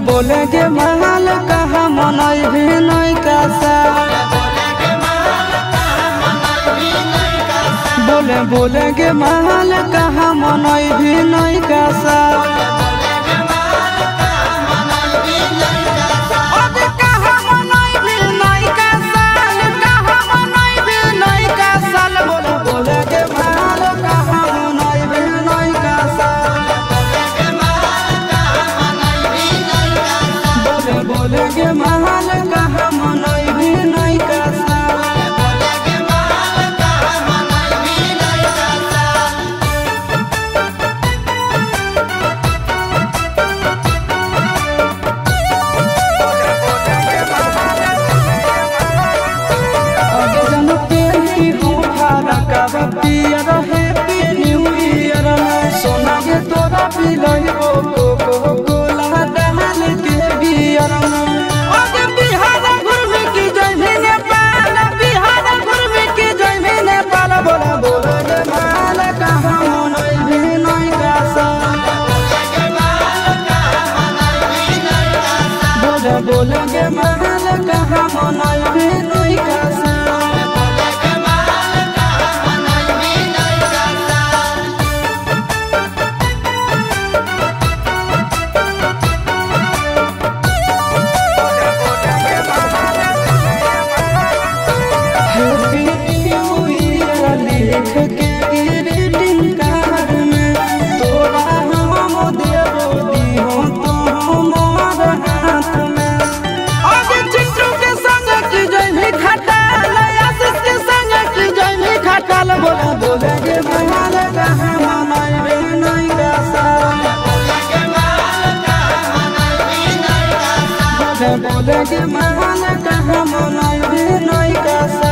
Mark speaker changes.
Speaker 1: बोलेगे महल कहाँ मनई भी नहीं कैसा बोलेगे महल कहाँ मनई भी नहीं कैसा बोलेगे महल कहाँ मनई भी नहीं कैसा आगे जन के ही हो खाना का पिया रहे न्यू ईयर में सोना के तोरा पिलई हो को गोला डाल के बियर में बोलेगे महल कहाँ मनई भी नहीं कैसा हैप्पी न्यू ईयर लिख के ग्रीटिंग कार्ड में तोरा हम देबो दिहो तो हमार हाथ में आगे चिंटू के संग की जय भी खटाल आशीष के संग की जय भी खटाल बोलेगे महल कहाँ मनई भी नहीं कैसा बोलेगे महल कहाँ मनई भी नहीं कैसा।